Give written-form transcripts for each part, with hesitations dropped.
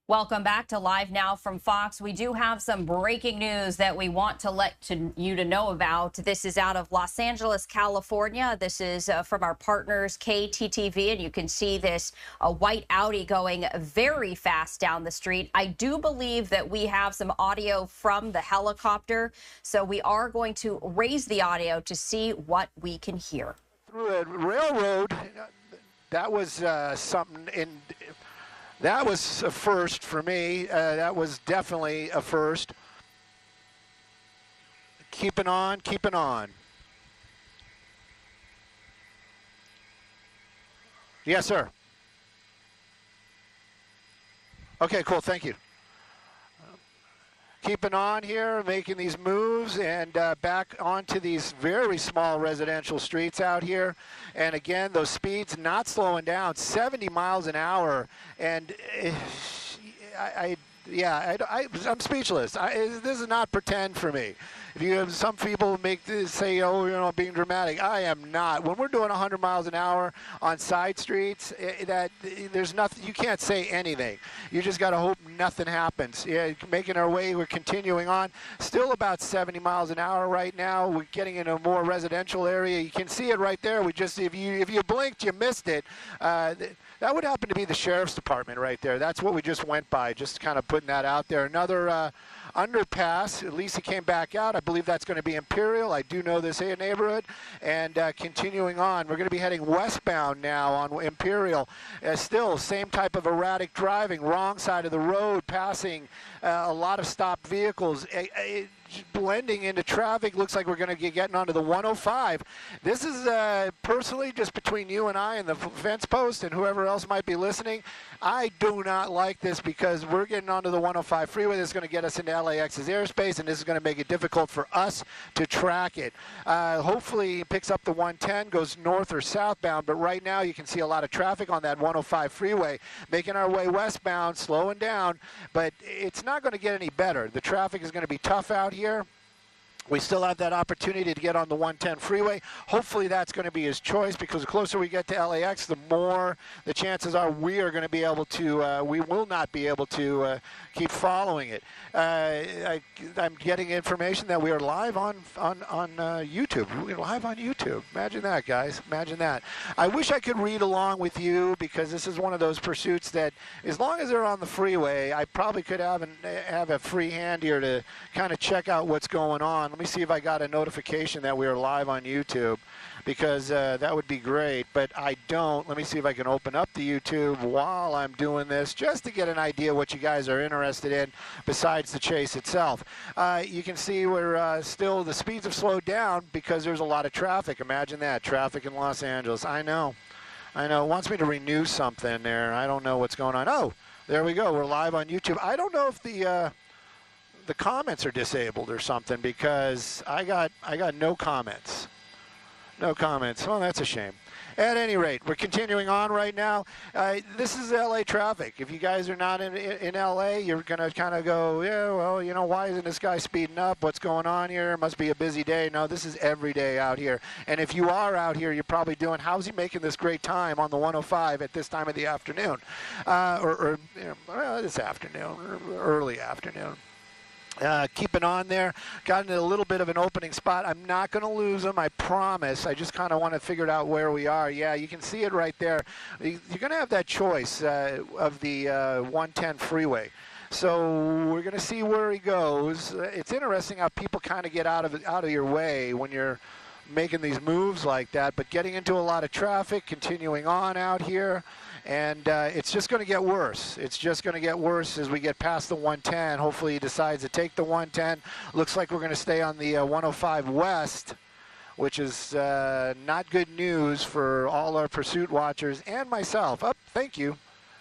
Welcome back to Live Now from Fox. We do have some breaking news that we want to let you to know about. This is out of Los Angeles, California. This is from our partners KTTV, and you can see this white Audi going very fast down the street. I do believe that we have some audio from the helicopter, so we are going to raise the audio to see what we can hear. Through a railroad, that was something in. That was a first for me. That was definitely a first. Keeping on, keeping on. Yes, sir. Okay, cool, thank you. Keeping on here, making these moves, and back onto these very small residential streets out here. And again, those speeds not slowing down, 70 miles an hour. And I'm speechless. This is not pretend for me. If you have some people make this say, oh, you know, being dramatic. I am not. When we're doing 100 miles an hour on side streets, that there's nothing. You can't say anything. You just got to hope nothing happens. Yeah, making our way. We're continuing on. Still about 70 miles an hour right now. We're getting in a more residential area. You can see it right there. We just if you blinked, you missed it. That would happen to be the sheriff's department right there. That's what we just went by. Just kind of putting that out there. Another underpass. At least it came back out. I believe that's going to be Imperial. I do know this neighborhood. And continuing on, we're going to be heading westbound now on Imperial. Still, same type of erratic driving, wrong side of the road, passing a lot of stopped vehicles. Blending into traffic. Looks like we're going to be getting onto the 105. This is personally just between you and I and the fence post and whoever else might be listening. I do not like this because we're getting onto the 105 freeway. This is going to get us into LAX's airspace, and this is going to make it difficult for us to track it. Hopefully it picks up the 110, goes north or southbound, but right now you can see a lot of traffic on that 105 freeway. Making our way westbound, slowing down, but it's not going to get any better. The traffic is going to be tough out here. We still have that opportunity to get on the 110 freeway. Hopefully that's going to be his choice, because the closer we get to LAX, the more the chances are we are going to be able to, we will not be able to keep following it. I'm getting information that we are live on YouTube. We're live on YouTube. Imagine that, guys. Imagine that. I wish I could read along with you, because this is one of those pursuits that, as long as they're on the freeway, I probably could have a free hand here to kind of check out what's going on. Let me see if I got a notification that we are live on YouTube, because that would be great, but I don't. Let me see if I can open up the YouTube while I'm doing this, just to get an idea what you guys are interested in besides the chase itself. You can see we're still, the speeds have slowed down because there's a lot of traffic. Imagine that, traffic in Los Angeles. I know. It wants me to renew something there. I don't know what's going on. Oh, there we go. We're live on YouTube. I don't know if the comments are disabled or something, because I got no comments. No comments. Oh, that's a shame. At any rate, we're continuing on right now. This is LA traffic. If you guys are not in LA, you're going to kind of go, yeah, well, you know, why isn't this guy speeding up? What's going on here? Must be a busy day. No, this is every day out here. And if you are out here, you're probably doing, how's he making this great time on the 105 at this time of the afternoon? Or you know, well, this afternoon, or early afternoon. Keeping on there, got into a little bit of an opening spot. I'm not going to lose them, I promise. I just kind of want to figure out where we are. Yeah, you can see it right there. You're going to have that choice of the 110 freeway. So we're going to see where he goes. It's interesting how people kind of get out of your way when you're making these moves like that, but getting into a lot of traffic, continuing on out here. And it's just going to get worse. It's just going to get worse as we get past the 110. Hopefully he decides to take the 110. Looks like we're going to stay on the 105 West, which is not good news for all our pursuit watchers and myself. Oh, thank you.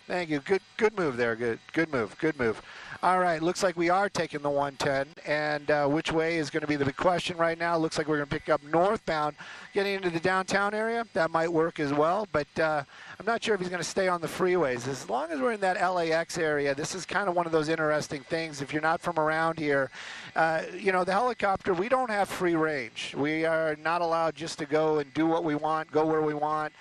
Thank you. Good move there. Good move. All right, looks like we are taking the 110, and which way is going to be the big question right now. Looks like we're going to pick up northbound, getting into the downtown area. That might work as well, but I'm not sure if he's going to stay on the freeways. As long as we're in that LAX area, this is kind of one of those interesting things. If you're not from around here, you know, the helicopter, we don't have free range. We are not allowed just to go and do what we want, go where we want.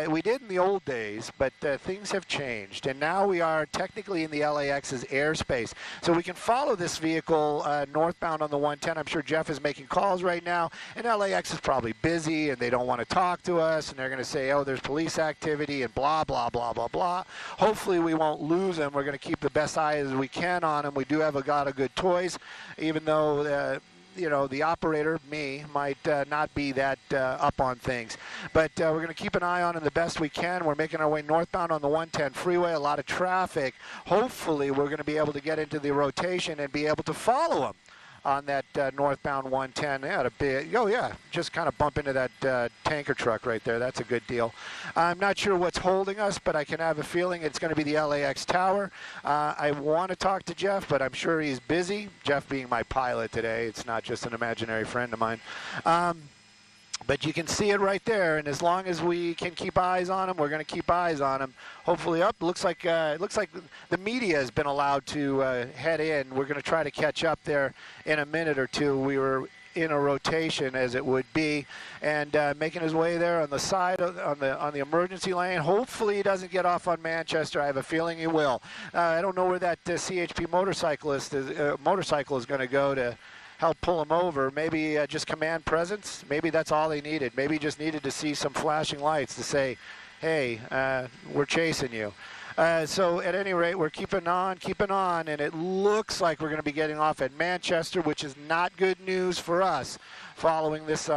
We did in the old days, but things have changed, and now we are technically in the LAX's airspace. So we can follow this vehicle northbound on the 110. I'm sure Jeff is making calls right now, and LAX is probably busy, and they don't want to talk to us, and they're going to say, oh, there's police activity, and blah, blah, blah, blah, blah. Hopefully we won't lose them. We're going to keep the best eye as we can on them. We do have a lot of good toys, even though you know, the operator, me, might not be that up on things. But we're going to keep an eye on them the best we can. We're making our way northbound on the 110 freeway, a lot of traffic. Hopefully we're going to be able to get into the rotation and be able to follow them on that northbound 110. They had a big, oh yeah, just kind of bump into that tanker truck right there. That's a good deal. I'm not sure what's holding us, but I can have a feeling it's going to be the LAX tower. I want to talk to Jeff, but I'm sure he's busy. Jeff being my pilot today. It's not just an imaginary friend of mine. But you can see it right there, and as long as we can keep eyes on him, we're going to keep eyes on him. Hopefully up. Looks like the media has been allowed to head in. We're going to try to catch up there in a minute or two. We were in a rotation, as it would be, and making his way there on the side on the emergency lane. Hopefully he doesn't get off on Manchester. I have a feeling he will. I don't know where that CHP motorcycle is going to go to help pull him over. Maybe just command presence. Maybe that's all they needed. Maybe just needed to see some flashing lights to say, hey, we're chasing you. So at any rate, we're keeping on, and it looks like we're going to be getting off at Manchester, which is not good news for us following this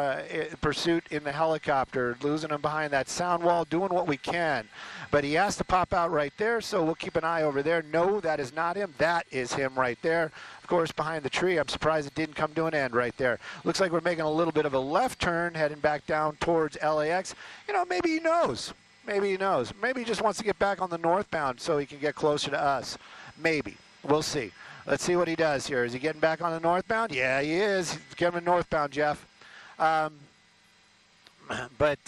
pursuit in the helicopter, losing him behind that sound wall, doing what we can. But he has to pop out right there, so we'll keep an eye over there. No, that is not him. That is him right there. Of course, behind the tree. I'm surprised it didn't come to an end right there. Looks like we're making a little bit of a left turn, heading back down towards LAX. You know, maybe he knows. Maybe he knows. Maybe he just wants to get back on the northbound so he can get closer to us. Maybe. We'll see. Let's see what he does here. Is he getting back on the northbound? Yeah, he is. He's getting northbound, Jeff. But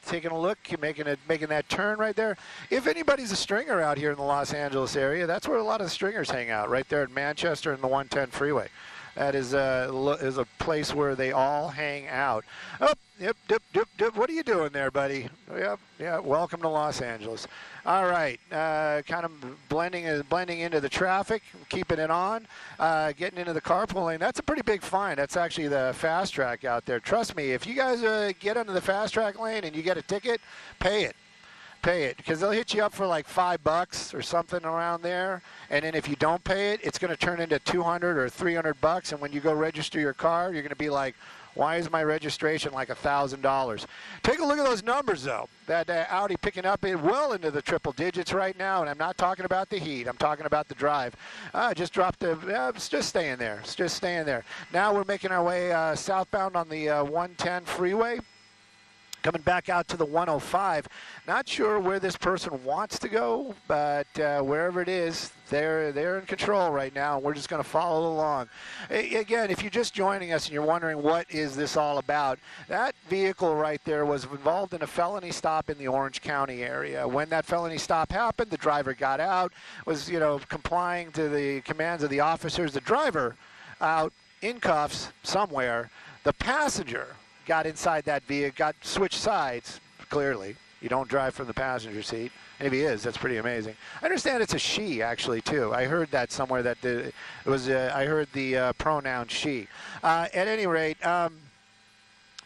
taking a look, making that turn right there. If anybody's a stringer out here in the Los Angeles area, that's where a lot of the stringers hang out, right there at Manchester and the 110 freeway. That is a place where they all hang out. Oh, yep. What are you doing there, buddy? Yep, yeah. Welcome to Los Angeles. All right, kind of blending into the traffic, keeping it on, getting into the carpool lane. That's a pretty big find. That's actually the fast track out there. Trust me, if you guys get into the fast track lane and you get a ticket, pay it. Pay it, because they'll hit you up for like $5 or something around there, and then if you don't pay it, it's going to turn into $200 or $300, and when you go register your car, you're going to be like, why is my registration like $1,000? Take a look at those numbers, though. That Audi picking up well into the triple digits right now, and I'm not talking about the heat. I'm talking about the drive. Just dropped it's just staying there. It's just staying there. Now we're making our way southbound on the 110 freeway. Coming back out to the 105. Not sure where this person wants to go, but wherever it is, they're in control right now, and we're just going to follow along. Again, if you're just joining us and you're wondering what is this all about, that vehicle right there was involved in a felony stop in the Orange County area. When that felony stop happened, the driver got out, was complying to the commands of the officers. The driver out in cuffs somewhere. The passenger got inside that vehicle, got switched sides, clearly. You don't drive from the passenger seat. And if he is, that's pretty amazing. I understand it's a she, actually, too. I heard that somewhere that it was, I heard the pronoun she. At any rate, got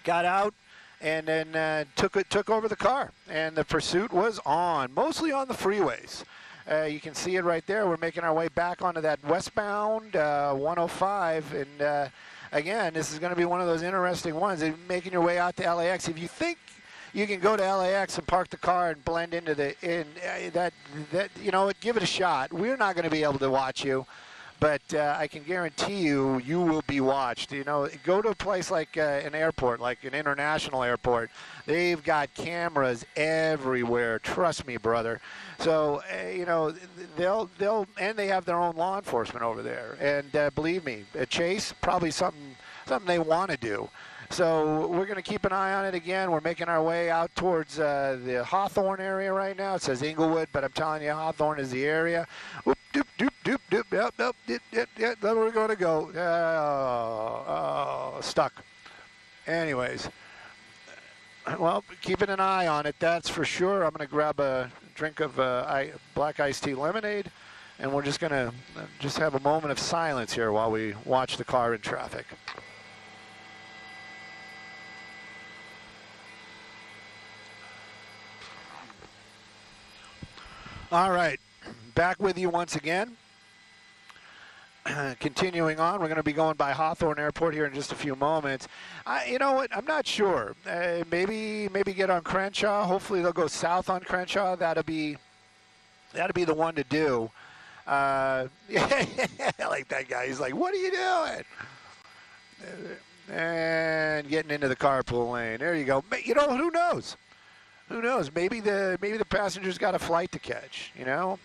out and then took over the car. And the pursuit was on, mostly on the freeways. You can see it right there. We're making our way back onto that westbound 105, and again, this is going to be one of those interesting ones. Making your way out to LAX. If you think you can go to LAX and park the car and blend into give it a shot. We're not going to be able to watch you, but I can guarantee you, you will be watched. You know, go to a place like an airport, like an international airport. They've got cameras everywhere. Trust me, brother. So, you know, and they have their own law enforcement over there. And believe me, a chase, probably something they want to do. So we're going to keep an eye on it again. We're making our way out towards the Hawthorne area right now. It says Inglewood, but I'm telling you, Hawthorne is the area. Whoop, doop, doop, doop, doop, yep, yep, yep, yep, yep, then we're going to go. Stuck. Anyways, well, keeping an eye on it, that's for sure. I'm going to grab a drink of black iced tea lemonade, and we're just going to just have a moment of silence here while we watch the car in traffic. All right, back with you once again. Continuing on, we're going to be going by Hawthorne Airport here in just a few moments. You know what? I'm not sure. Maybe get on Crenshaw. Hopefully they'll go south on Crenshaw. That'll be the one to do. Yeah, like that guy. He's like, "What are you doing?" And getting into the carpool lane. There you go. You know, who knows? Who knows? Maybe the passengers got a flight to catch, you know?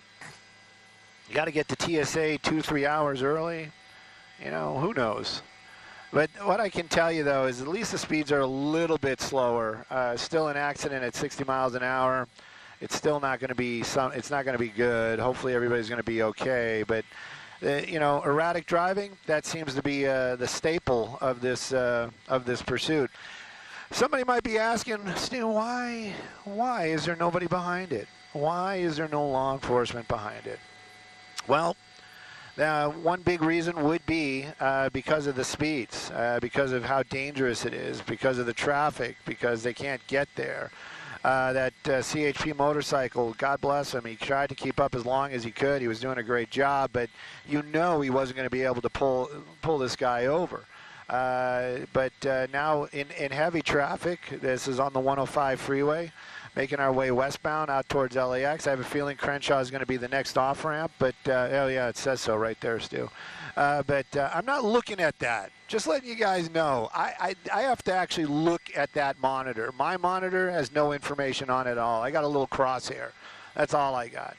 You got to get to TSA 2-3 hours early. You know, who knows? But what I can tell you, though, is at least the speeds are a little bit slower. Still an accident at 60 miles an hour. It's still not going to be it's not going to be good. Hopefully everybody's going to be okay. But, you know, erratic driving, that seems to be the staple of this pursuit. Somebody might be asking, Stu, why is there nobody behind it? Why is there no law enforcement behind it? Well, one big reason would be because of the speeds, because of how dangerous it is, because of the traffic, because they can't get there. That CHP motorcycle, God bless him, he tried to keep up as long as he could. He was doing a great job, but you know he wasn't going to be able to pull this guy over. But now in heavy traffic, this is on the 105 freeway, making our way westbound out towards LAX. I have a feeling Crenshaw is going to be the next off-ramp, but, oh yeah, it says so right there, Stu. But I'm not looking at that. Just letting you guys know, I have to actually look at that monitor. My monitor has no information on it at all. I got a little crosshair. That's all I got.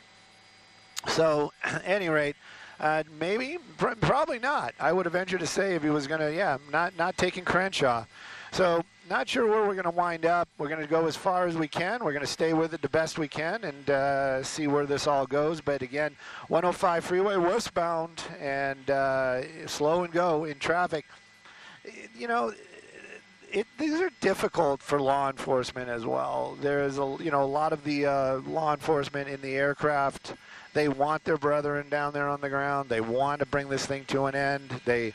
So, at any rate, probably not. I would have ventured to say if he was going to, not taking Crenshaw. So, not sure where we're going to wind up. We're going to go as far as we can. We're going to stay with it the best we can and see where this all goes. But again, 105 freeway westbound and slow and go in traffic. You know, these are difficult for law enforcement as well. There's a lot of the law enforcement in the aircraft. They want their brethren down there on the ground. They want to bring this thing to an end. They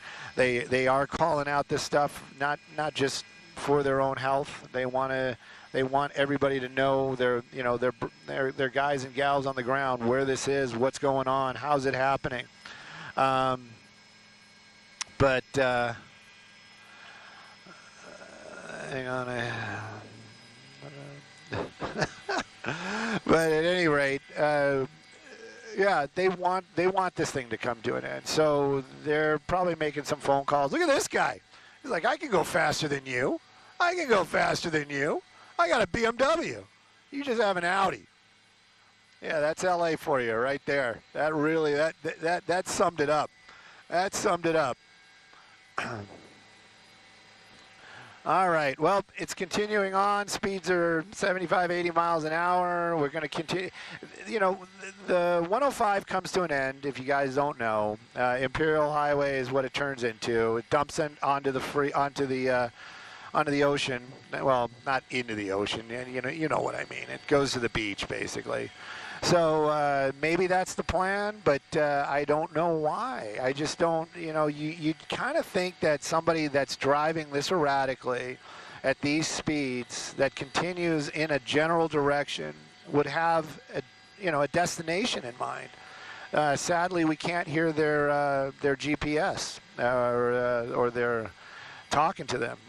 are calling out this stuff not just for their own health. They want everybody to know their guys and gals on the ground where this is, what's going on, how's it happening. But hang on. But at any rate, yeah, they want this thing to come to an end. So they're probably making some phone calls. Look at this guy. He's like, I can go faster than you. I can go faster than you. I got a BMW. You just have an Audi. Yeah, that's LA for you right there. That really that summed it up. That summed it up. All right, well, it's continuing on. Speeds are 75, 80 miles an hour. We're going to continue. You know, the 105 comes to an end, if you guys don't know. Imperial Highway is what it turns into. It dumps onto the ocean. Well, not into the ocean. You know what I mean. It goes to the beach, basically. So maybe that's the plan, but I don't know why. I just don't, you kind of think that somebody that's driving this erratically at these speeds that continues in a general direction would have a destination in mind. Sadly, we can't hear their GPS or they're talking to them,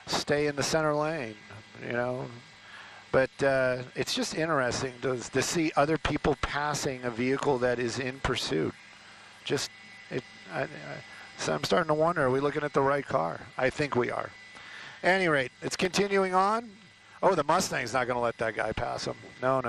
stay in the center lane, But it's just interesting to see other people passing a vehicle that is in pursuit. Just, so I'm starting to wonder, are we looking at the right car? I think we are. At any rate, it's continuing on. Oh, the Mustang's not going to let that guy pass him. No.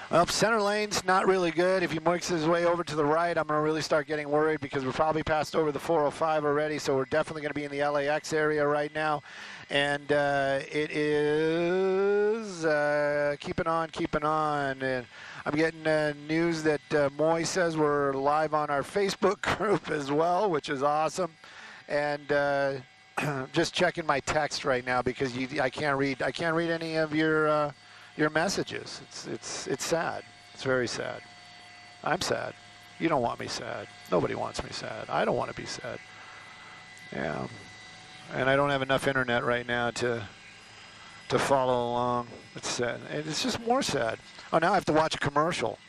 Well, center lane's not really good. If he makes his way over to the right, I'm going to really start getting worried because we're probably passed over the 405 already, so we're definitely going to be in the LAX area right now. And it is keeping on. And I'm getting news that Moy says we're live on our Facebook group as well, which is awesome. And just checking my text right now because I can't read any of your messages. It's sad. It's very sad. I'm sad. You don't want me sad. Nobody wants me sad. I don't want to be sad. Yeah. And I don't have enough internet right now to follow along. It's sad. And it's just more sad. Oh, now I have to watch a commercial.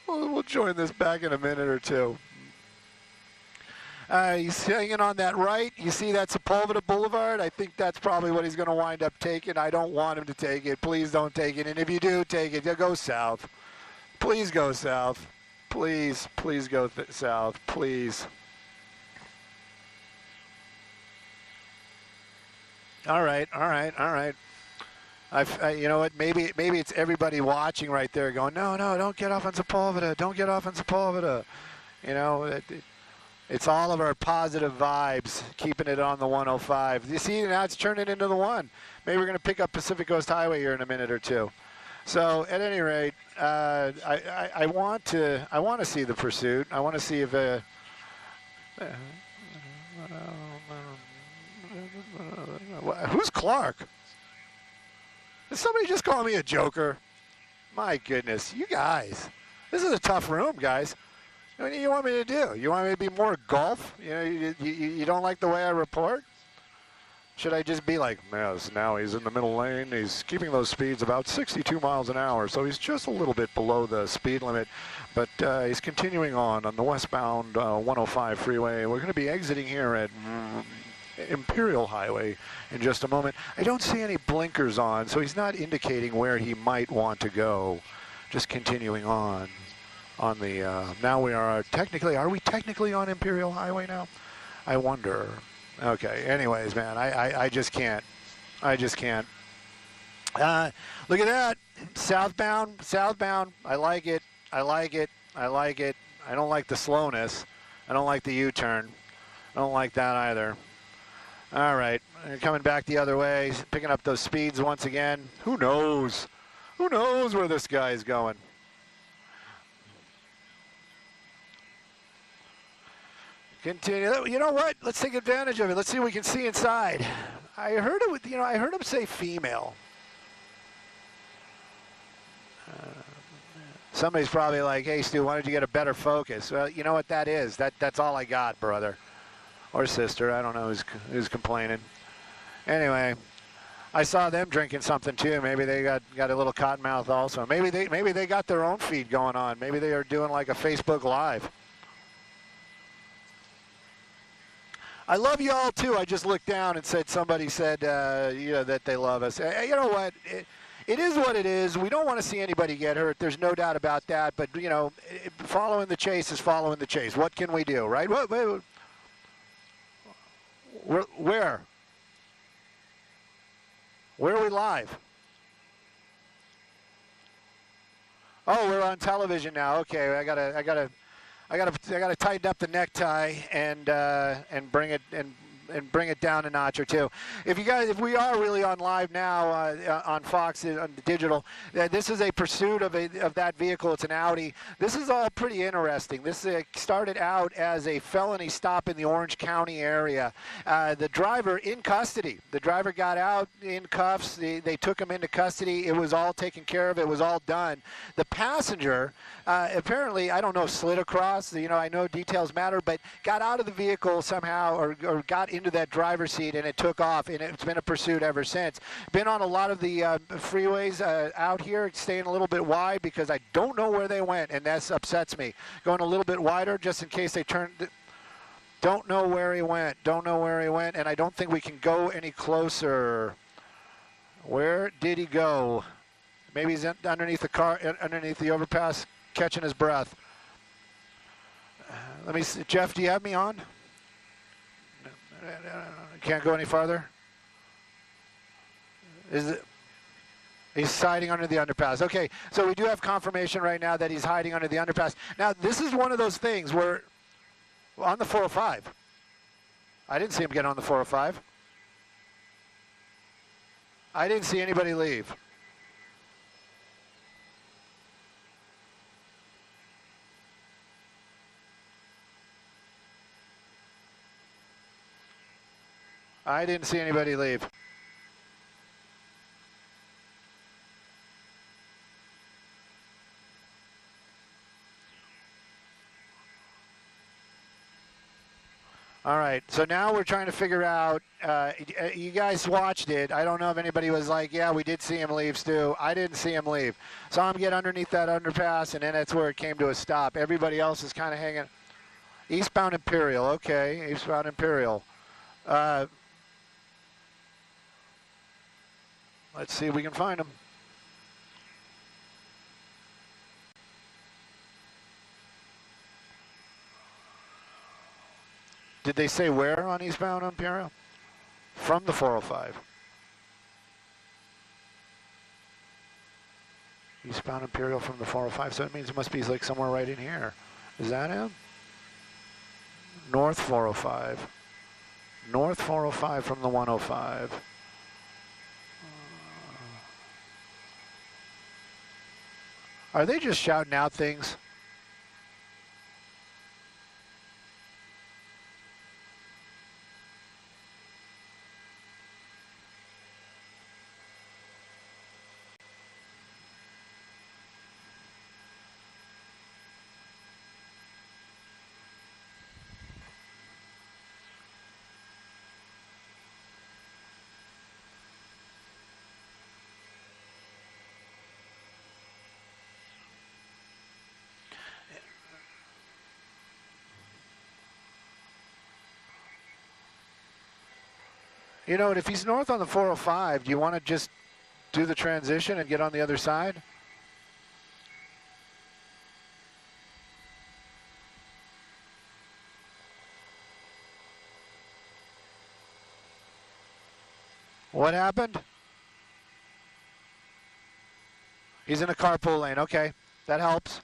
We'll join this back in a minute or two. He's hanging on that right. You see that Sepulveda Boulevard? I think that's probably what he's going to wind up taking. I don't want him to take it. Please don't take it. And if you do take it, go south. Please go south. Please go south. Please. All right. You know what? Maybe it's everybody watching right there going, no, don't get off on Sepulveda. Don't get off on Sepulveda. You know, it's all of our positive vibes, keeping it on the 105. You see, now it's turning into the one. Maybe we're going to pick up Pacific Coast Highway here in a minute or two. So, at any rate, I want to see the pursuit. I want to see if who's Clark? Did somebody just call me a joker? My goodness, you guys. This is a tough room, guys. What do you want me to do? You want me to be more golf? You know, you don't like the way I report? Should I just be like, yes, now he's in the middle lane. He's keeping those speeds about 62 miles an hour, so he's just a little bit below the speed limit. But he's continuing on the westbound 105 freeway. We're going to be exiting here at Imperial Highway in just a moment. I don't see any blinkers on, so he's not indicating where he might want to go. Just continuing on the, now we are we technically on Imperial Highway now? I wonder. Okay, anyways, man, I just can't. Look at that. Southbound. I like it. I don't like the slowness. I don't like the U-turn. I don't like that either. All right, coming back the other way, picking up those speeds once again. Who knows? Who knows where this guy is going? Continue. You know what? Let's take advantage of it. Let's see what we can see inside. I heard it. I heard him say female. Somebody's probably like, "Hey, Stu, why don't you get a better focus?" Well, you know what that is? That's all I got, brother, or sister. I don't know who's complaining. Anyway, I saw them drinking something too. Maybe they got a little cottonmouth also. Maybe they got their own feed going on. Maybe they are doing like a Facebook Live. I love you all too. I just looked down and somebody said that they love us. You know what? It is what it is. We don't want to see anybody get hurt. There's no doubt about that. But following the chase is following the chase. What can we do, right? Where? Where are we live? Oh, we're on television now. Okay, I gotta tighten up the necktie and bring it down a notch or two. If we are really on live now on Fox on the digital, this is a pursuit of that vehicle. It's an Audi. This is all pretty interesting. This started out as a felony stop in the Orange County area. The driver in custody. The driver got out in cuffs. They took him into custody. It was all taken care of. It was all done. The passenger apparently, I don't know, slid across. I know details matter, but got out of the vehicle somehow or got into that driver's seat, and it took off, and it's been a pursuit ever since. Been on a lot of the freeways out here, staying a little bit wide because I don't know where they went, and that upsets me. Going a little bit wider just in case they turn. Don't know where he went. Don't know where he went, and I don't think we can go any closer. Where did he go? Maybe he's underneath the car, underneath the overpass, catching his breath. Let me see. Jeff, do you have me on? Can't go any farther. Is it? He's hiding under the underpass. Okay, so we do have confirmation right now that he's hiding under the underpass. Now, this is one of those things where, on the 405, I didn't see him get on the 405. I didn't see anybody leave. I didn't see anybody leave. All right, so now we're trying to figure out, you guys watched it. I don't know if anybody was like, yeah, we did see him leave, Stu. I didn't see him leave. Saw him get underneath that underpass, and then that's where it came to a stop. Everybody else is kind of hanging. Eastbound Imperial, okay, eastbound Imperial. Let's see if we can find him. Did they say where on eastbound Imperial? From the 405. Eastbound Imperial from the 405, so it means it must be like somewhere right in here. Is that him? North 405. North 405 from the 105. Are they just shouting out things? You know, if he's north on the 405, do you want to just do the transition and get on the other side? What happened? He's in a carpool lane. Okay, that helps.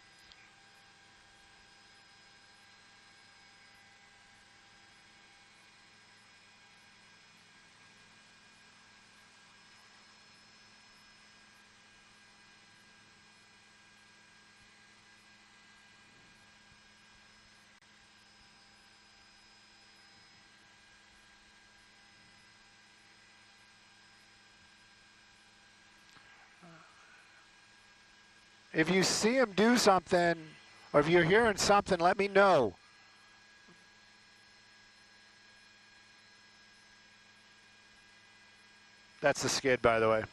If you see him do something, or if you're hearing something, let me know. That's the skid, by the way.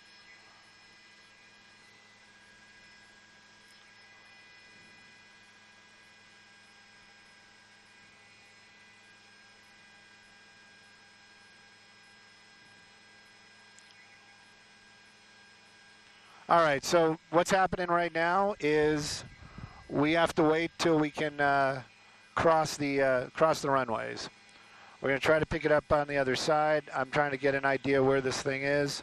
All right, so what's happening right now is we have to wait till we can cross the runways. We're going to try to pick it up on the other side. I'm trying to get an idea where this thing is.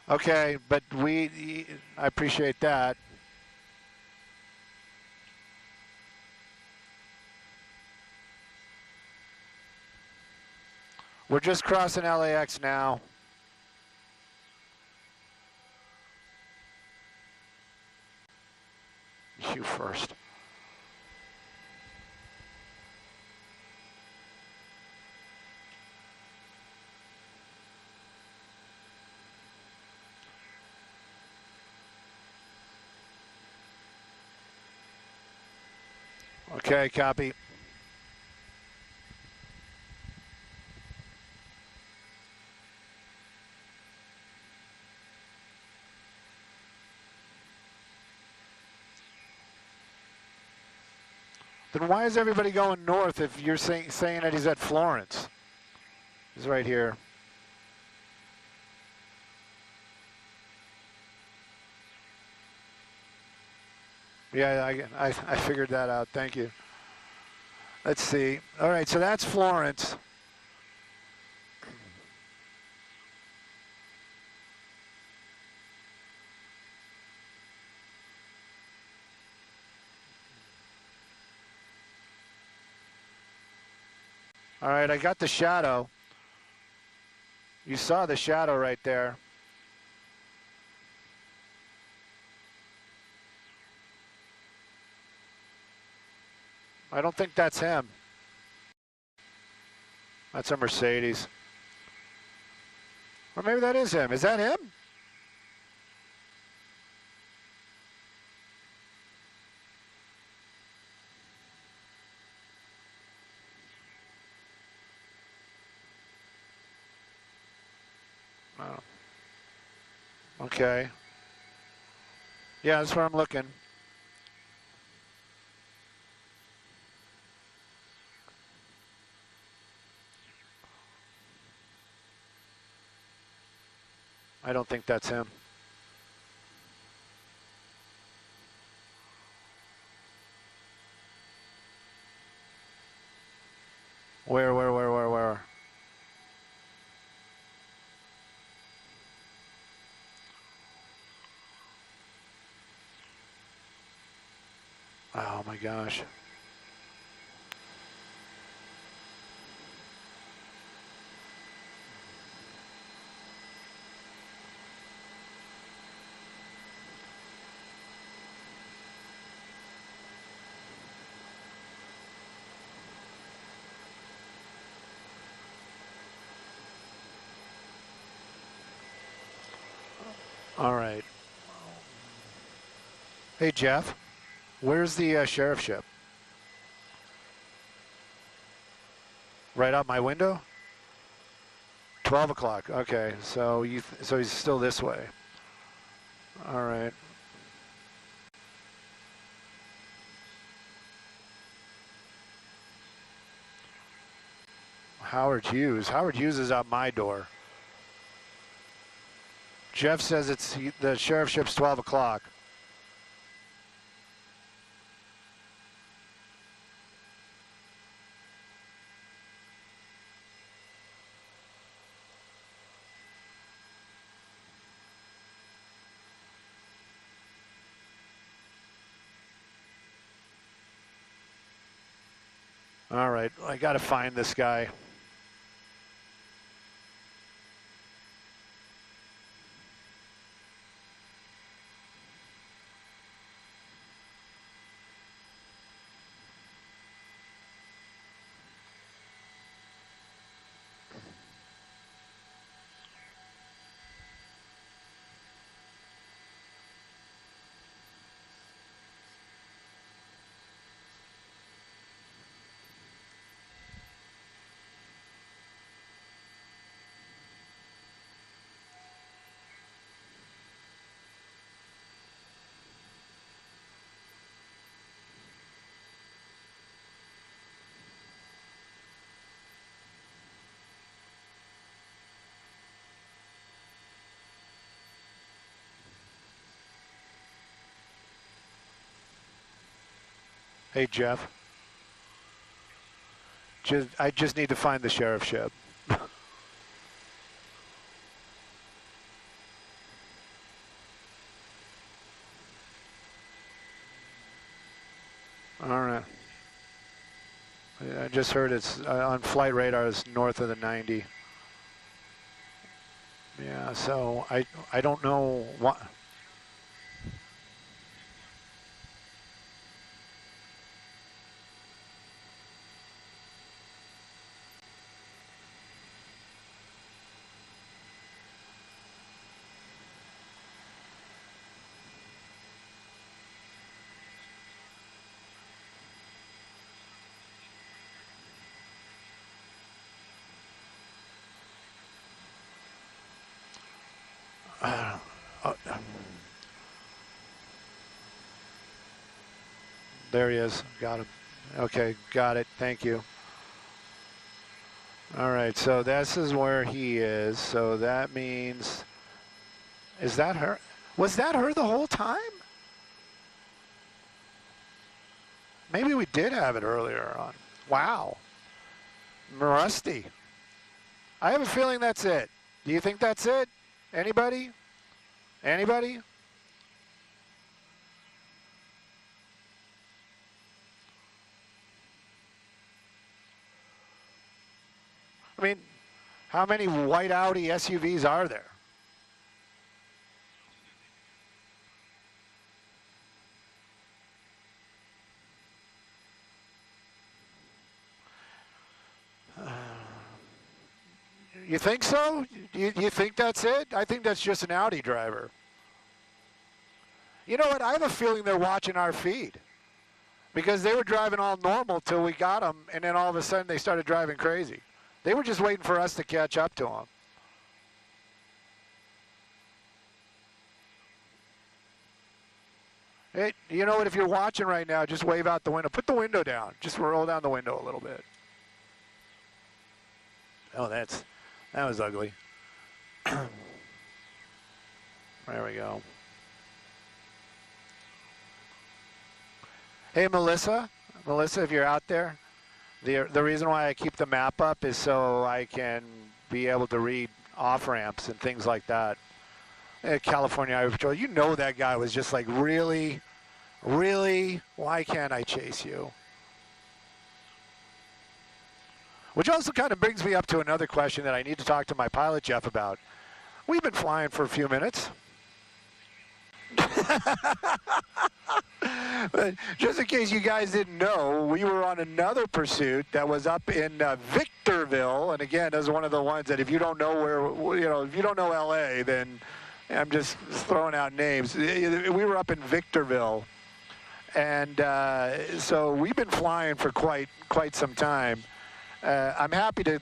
Okay, but I appreciate that. We're just crossing LAX now. You first. Okay, copy. Then why is everybody going north if you're saying that he's at Florence? He's right here. Yeah, I figured that out. Thank you. Let's see. All right, so that's Florence. All right, I got the shadow. You saw the shadow right there. I don't think that's him. That's a Mercedes. Or maybe that is him. Is that him? Oh. Okay. Yeah, that's where I'm looking. I don't think that's him. Where? Oh my gosh. All right. Hey, Jeff, where's the sheriff ship? Right out my window? 12 o'clock. Okay, so so he's still this way. All right. Howard Hughes. Howard Hughes is out my door. Jeff says the sheriff ship's 12 o'clock. All right, I got to find this guy. Hey, Jeff. I just need to find the sheriff ship. All right. I just heard it's on flight radar. It's north of the 90. Yeah, so I don't know what. There he is. Got him. Okay, got it. Thank you. All right, so this is where he is. So that means, is that her? Was that her the whole time? Maybe we did have it earlier on. Wow. Rusty. I have a feeling that's it. Do you think that's it? Anybody? Anybody? I mean, how many white Audi SUVs are there? You think so? You think that's it? I think that's just an Audi driver. You know what? I have a feeling they're watching our feed because they were driving all normal till we got them, and then all of a sudden they started driving crazy. They were just waiting for us to catch up to them. Hey, you know what? If you're watching right now, just wave out the window. Put the window down. Just roll down the window a little bit. Oh, that was ugly. There we go. Hey, Melissa. Melissa, if you're out there, the reason why I keep the map up is so I can be able to read off-ramps and things like that. California Highway Patrol, you know that guy was just like, really? Really? Why can't I chase you? Which also kind of brings me up to another question that I need to talk to my pilot, Jeff, about. We've been flying for a few minutes. But just in case you guys didn't know, we were on another pursuit that was up in Victorville. And again, that's one of the ones that if you don't know if you don't know LA, then I'm just throwing out names. We were up in Victorville. And so we've been flying for quite some time. I'm happy to...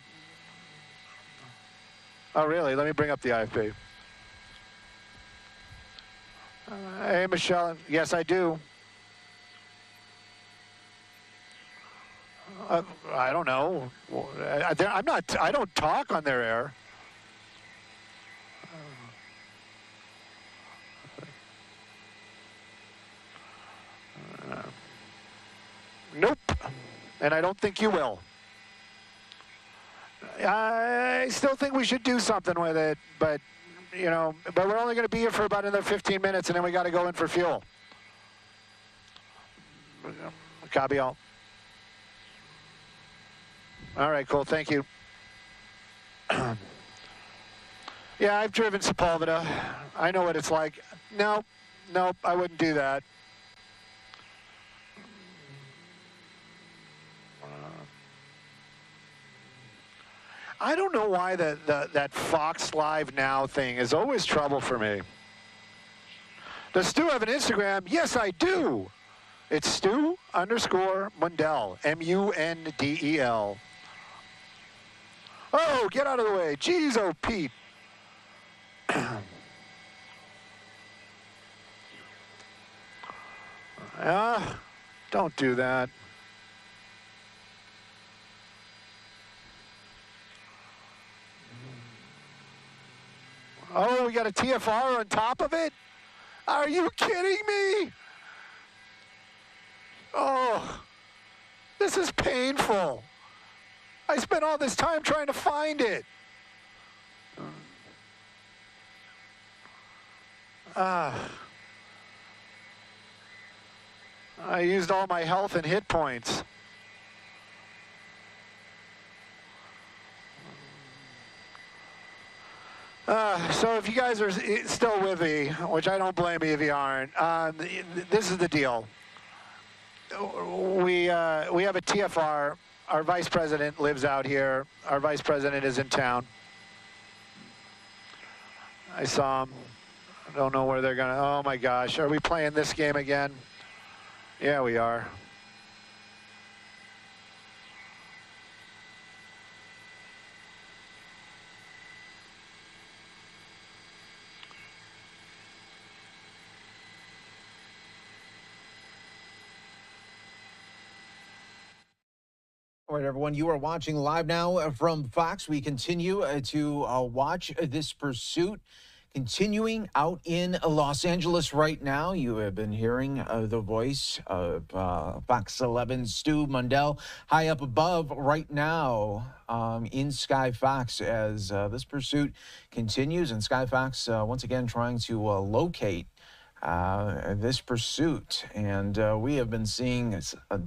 Oh, really? Let me bring up the IFB. Hey, Michelle. Yes, I do. I don't know. I don't talk on their air. Nope. And I don't think you will. I still think we should do something with it, but but we're only going to be here for about another 15 minutes, and then we got to go in for fuel. Copy all. All right, cool. Thank you. Yeah, I've driven Sepulveda. I know what it's like. Nope, I wouldn't do that. I don't know why that Fox Live Now thing is always trouble for me. Does Stu have an Instagram? Yes, I do. It's Stu_Mundell, Mundel. Oh, get out of the way. Jeez, oh, Pete. Don't do that. Oh, we got a TFR on top of it? Are you kidding me? Oh, this is painful. I spent all this time trying to find it. I used all my health and hit points. So if you guys are still with me, which I don't blame you if you aren't, this is the deal. We have a TFR. Our vice president lives out here. Our vice president is in town. I saw him. I don't know where they're going to... Oh, my gosh. Are we playing this game again? Yeah, we are. All right, everyone, you are watching live now from Fox. We continue to watch this pursuit continuing out in Los Angeles right now. You have been hearing the voice of Fox 11's Stu Mundell high up above right now in Sky Fox as this pursuit continues. And Sky Fox once again trying to locate this pursuit. And we have been seeing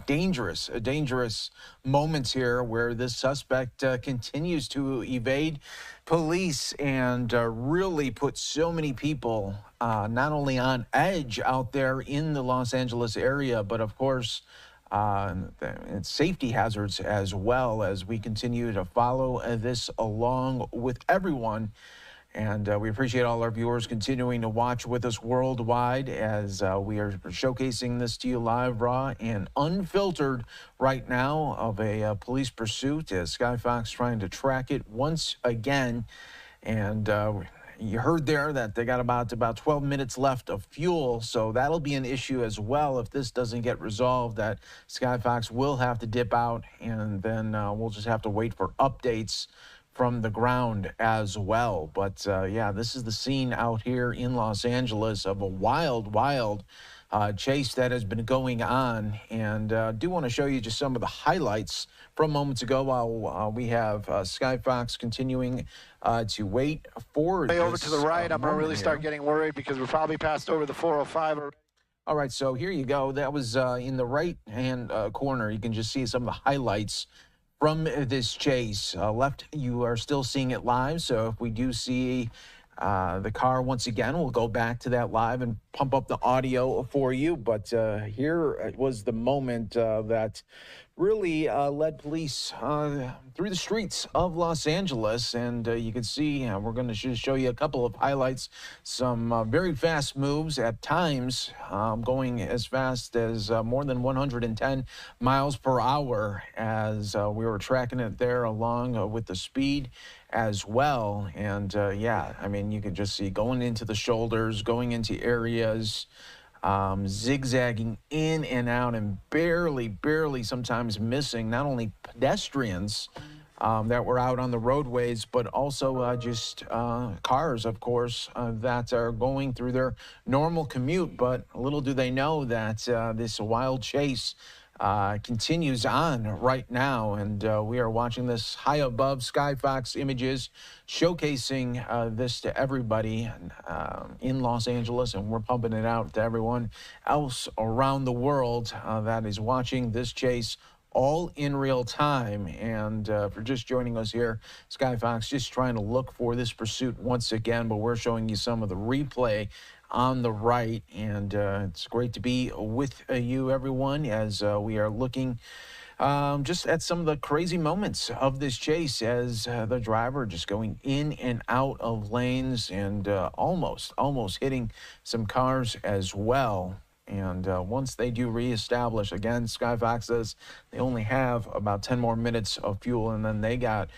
dangerous moments here where this suspect continues to evade police and really put so many people not only on edge out there in the Los Angeles area, but of course, safety hazards as well, as we continue to follow this along with everyone. And we appreciate all our viewers continuing to watch with us worldwide as we are showcasing this to you live, raw, and unfiltered right now of a police pursuit as Sky Fox trying to track it once again. And you heard there that they got about 12 minutes left of fuel, so that'll be an issue as well if this doesn't get resolved, that Sky Fox will have to dip out, and then we'll just have to wait for updates from the ground as well. But yeah, this is the scene out here in Los Angeles of a wild chase that has been going on. And do want to show you just some of the highlights from moments ago while we have Sky Fox continuing to wait for Way this, over to the right, I'm going to really here. start getting worried because we're probably passed over the 405 already. All right, so here you go. That was in the right-hand corner. You can just see some of the highlights from this chase. Left, you are still seeing it live, so if we do see the car once again, we'll go back to that live and pump up the audio for you. But here was the moment that really led police through the streets of Los Angeles. And you can see, we're going to just show you a couple of highlights, some very fast moves at times, going as fast as more than 110 miles per hour as we were tracking it there along with the speed as well. And yeah, I mean, you could just see going into the shoulders, going into areas, zigzagging in and out, and barely sometimes missing not only pedestrians that were out on the roadways, but also just cars, of course, that are going through their normal commute. But little do they know that this wild chase continues on right now, and we are watching this high above. Sky Fox images showcasing this to everybody in Los Angeles, and we're pumping it out to everyone else around the world that is watching this chase all in real time. And for just joining us here, Sky Fox just trying to look for this pursuit once again, but we're showing you some of the replay on the right. And it's great to be with you, everyone, as we are looking just at some of the crazy moments of this chase as the driver just going in and out of lanes and almost hitting some cars as well. And once they do reestablish, again, Sky Fox says they only have about 10 more minutes of fuel, and then they got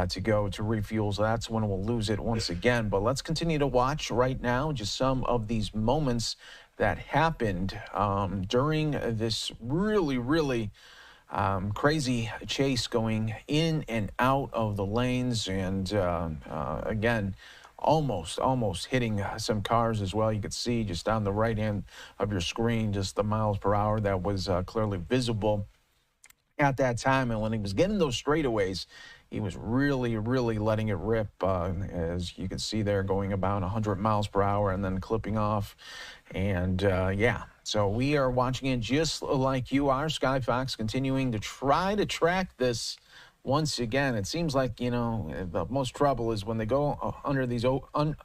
to go to refuel. So that's when we'll lose it once again. But let's continue to watch right now just some of these moments that happened during this really crazy chase going in and out of the lanes. And again, almost hitting some cars as well. You could see just on the right hand of your screen just the miles per hour that was clearly visible at that time. And when he was getting those straightaways, he was really letting it rip, as you can see there, going about 100 miles per hour and then clipping off. And yeah, so we are watching it just like you are. Sky Fox continuing to try to track this once again. It seems like, you know, the most trouble is when they go under these overpasses.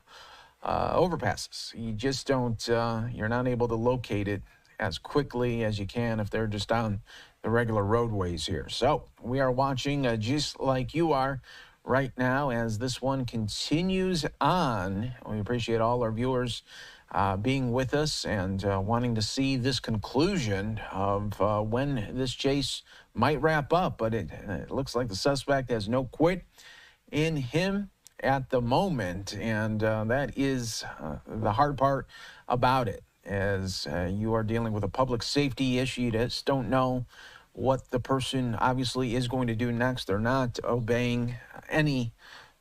You just don't, you're not able to locate it as quickly as you can if they're just on the regular roadways here. So we are watching just like you are right now as this one continues on. We appreciate all our viewers being with us and wanting to see this conclusion of when this chase might wrap up. But it looks like the suspect has no quit in him at the moment, and that is the hard part about it, as you are dealing with a public safety issue. You just don't know what the person obviously is going to do next. They're not obeying any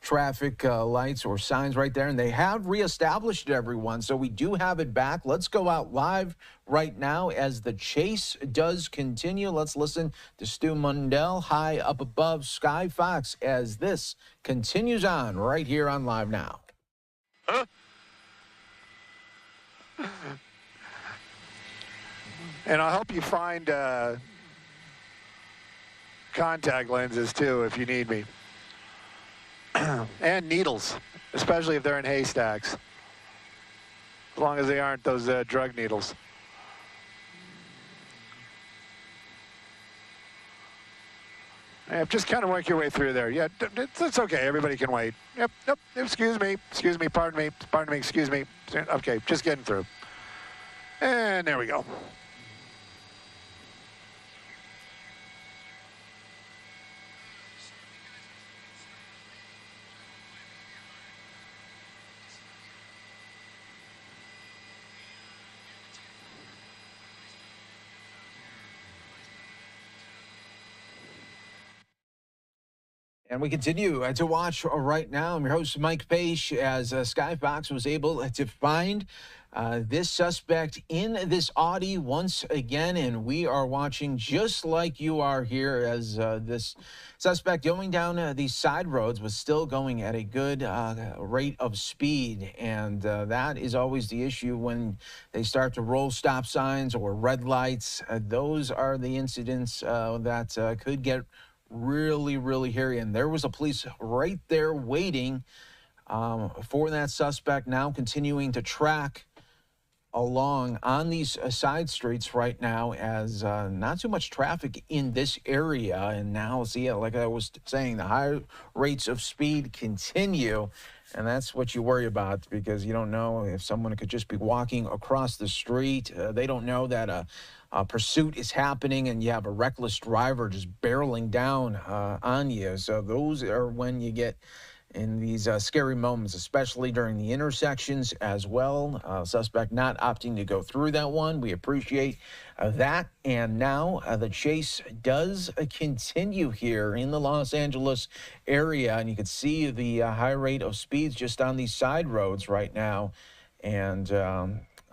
traffic lights or signs right there, and they have reestablished everyone, so we do have it back. Let's go out live right now as the chase does continue. Let's listen to Stu Mundell high up above Sky Fox as this continues on right here on Live Now. And I'll help you find contact lenses too if you need me. And needles, especially if they're in haystacks. As long as they aren't those drug needles. Yep, just kind of work your way through there. Yeah, it's okay. Everybody can wait. Yep, yep. Excuse me, pardon me, excuse me. Okay, just getting through. And there we go. And we continue to watch right now. I'm your host, Mike Page, as Sky Fox was able to find this suspect in this Audi once again. And we are watching just like you are here as this suspect going down these side roads was still going at a good rate of speed. And that is always the issue when they start to roll stop signs or red lights. Those are the incidents that could get really hairy. And there was a police right there waiting for that suspect, now continuing to track along on these side streets right now as not too much traffic in this area. And now, see, like I was saying, the high rates of speed continue. And that's what you worry about, because you don't know if someone could just be walking across the street. They don't know that a pursuit is happening and you have a reckless driver just barreling down on you. So those are when you get in these scary moments, especially during the intersections as well. Suspect not opting to go through that one. We appreciate that. And now the chase does continue here in the Los Angeles area. And you can see the high rate of speeds just on these side roads right now. And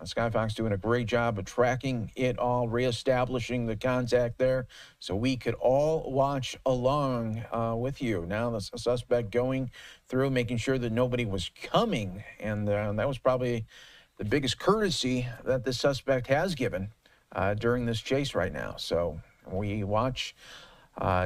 Sky Fox doing a great job of tracking it all, reestablishing the contact there so we could all watch along with you. Now the suspect going through, making sure that nobody was coming. And that was probably the biggest courtesy that the suspect has given during this chase right now. So we watch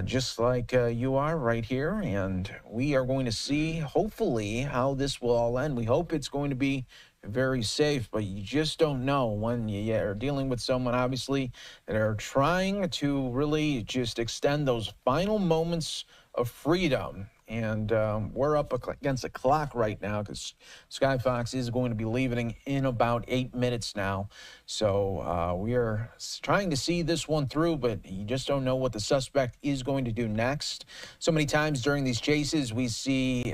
just like you are right here, and we are going to see, hopefully, how this will all end. We hope it's going to be very safe, but you just don't know when you are dealing with someone, obviously, that are trying to really just extend those final moments of freedom. And we're up against the clock right now because Sky Fox is going to be leaving in about 8 minutes now. So we are trying to see this one through, but you just don't know what the suspect is going to do next. So many times during these chases, we see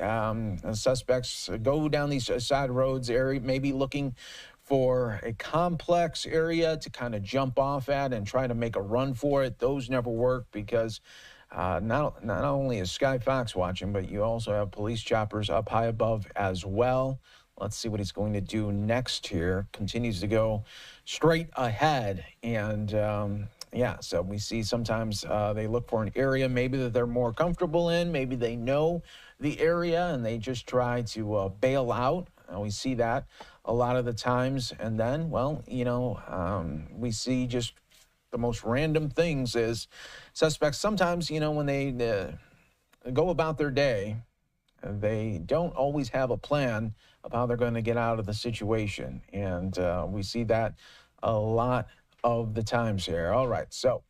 suspects go down these side roads area, maybe looking for a complex area to kind of jump off at and try to make a run for it. Those never work because not only is Sky Fox watching, but you also have police choppers up high above as well. Let's see what he's going to do next here. Continues to go straight ahead. And, yeah, so we see sometimes they look for an area maybe that they're more comfortable in. Maybe they know the area and they just try to bail out. We see that a lot of the times. And then, well, you know, we see just the most random things is suspects sometimes, you know, when they go about their day, they don't always have a plan of how they're going to get out of the situation. And we see that a lot of the times here. All right, so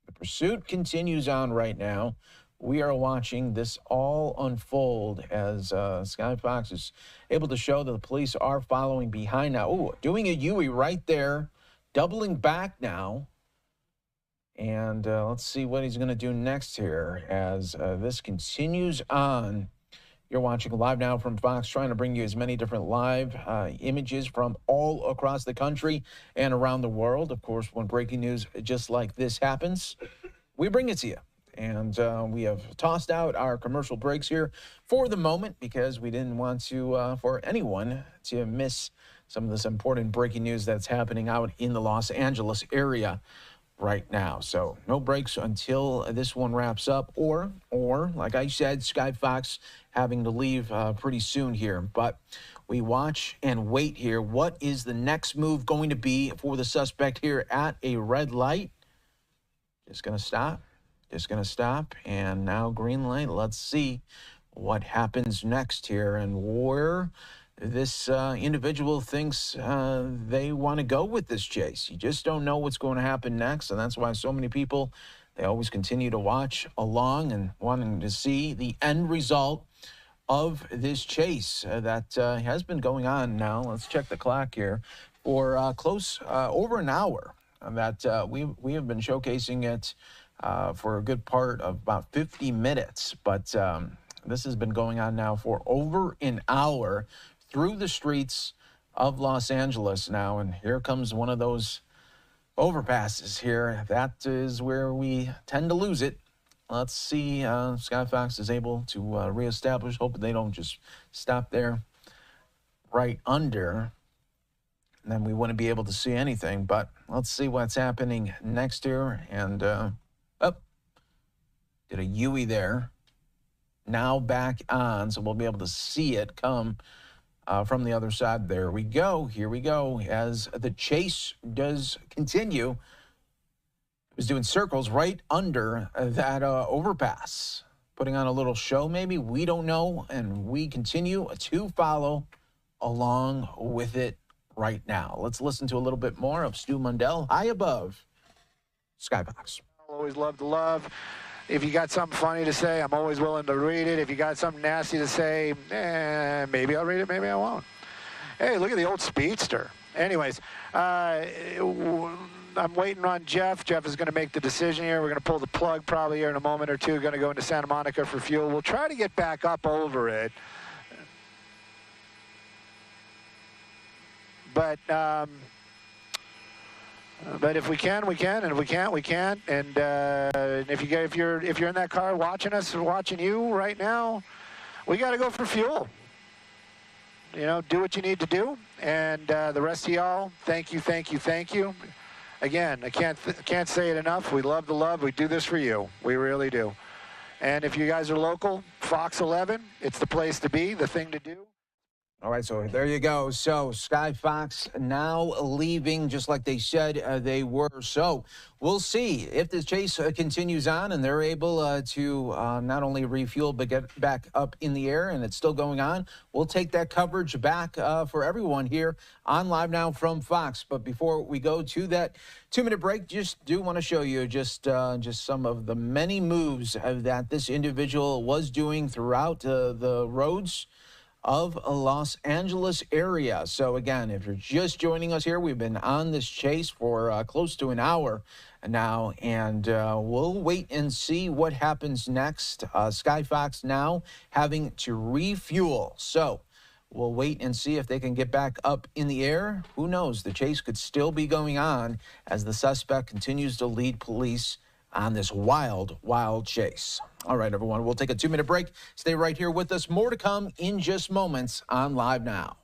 the pursuit continues on right now. We are watching this all unfold as Sky Fox is able to show that the police are following behind now. Ooh, doing a U-ey right there, doubling back now. And let's see what he's going to do next here as this continues on. You're watching Live Now from Fox, trying to bring you as many different live images from all across the country and around the world. Of course, when breaking news just like this happens, we bring it to you. And we have tossed out our commercial breaks here for the moment because we didn't want to, for anyone to miss some of this important breaking news that's happening out in the Los Angeles area right now. So no breaks until this one wraps up, or like I said, Sky Fox having to leave pretty soon here. But we watch and wait here. What is the next move going to be for the suspect here at a red light? Just going to stop. Just going to stop. And now green light. Let's see what happens next here and where this individual thinks they want to go with this chase. You just don't know what's going to happen next. And that's why so many people, they always continue to watch along and wanting to see the end result of this chase that has been going on now. Let's check the clock here for close over an hour. That we have been showcasing it for a good part of about 50 minutes. But this has been going on now for over an hour through the streets of Los Angeles now. And here comes one of those overpasses here. That is where we tend to lose it. Let's see. Sky Fox is able to reestablish. Hope they don't just stop there right under. And then we wouldn't be able to see anything. But let's see what's happening next here. And, did a Yui there. Now back on, so we'll be able to see it come from the other side. There we go. Here we go. As the chase does continue, it was doing circles right under that overpass. Putting on a little show, maybe. We don't know. And we continue to follow along with it right now. Let's listen to a little bit more of Stu Mundell, High Above Skybox. Always love to love. If you got something funny to say, I'm always willing to read it. If you got something nasty to say, maybe I'll read it, maybe I won't. Hey, look at the old Speedster. Anyways, I'm waiting on Jeff. Jeff is going to make the decision here. We're going to pull the plug probably here in a moment or two. Going to go into Santa Monica for fuel. We'll try to get back up over it. But if we can, we can, and if we can't, we can't. And if you're in that car watching us or watching you right now, we got to go for fuel. You know, do what you need to do. And the rest of y'all, thank you, thank you, thank you. Again, I can't say it enough. We love the love. We do this for you. We really do. And if you guys are local, Fox 11, it's the place to be, the thing to do. All right, so there you go. So Sky Fox now leaving, just like they said they were. So we'll see if this chase continues on and they're able to not only refuel but get back up in the air, and it's still going on. We'll take that coverage back for everyone here on Live Now from Fox. But before we go to that 2-minute break, just do want to show you just some of the many moves that this individual was doing throughout the roads of a Los Angeles area. So again, if you're just joining us here, we've been on this chase for close to an hour now, and we'll wait and see what happens next. Sky Fox now having to refuel. So we'll wait and see if they can get back up in the air. Who knows? The chase could still be going on as the suspect continues to lead police on this wild, wild chase. All right, everyone, we'll take a 2-minute break. Stay right here with us. More to come in just moments on Live Now.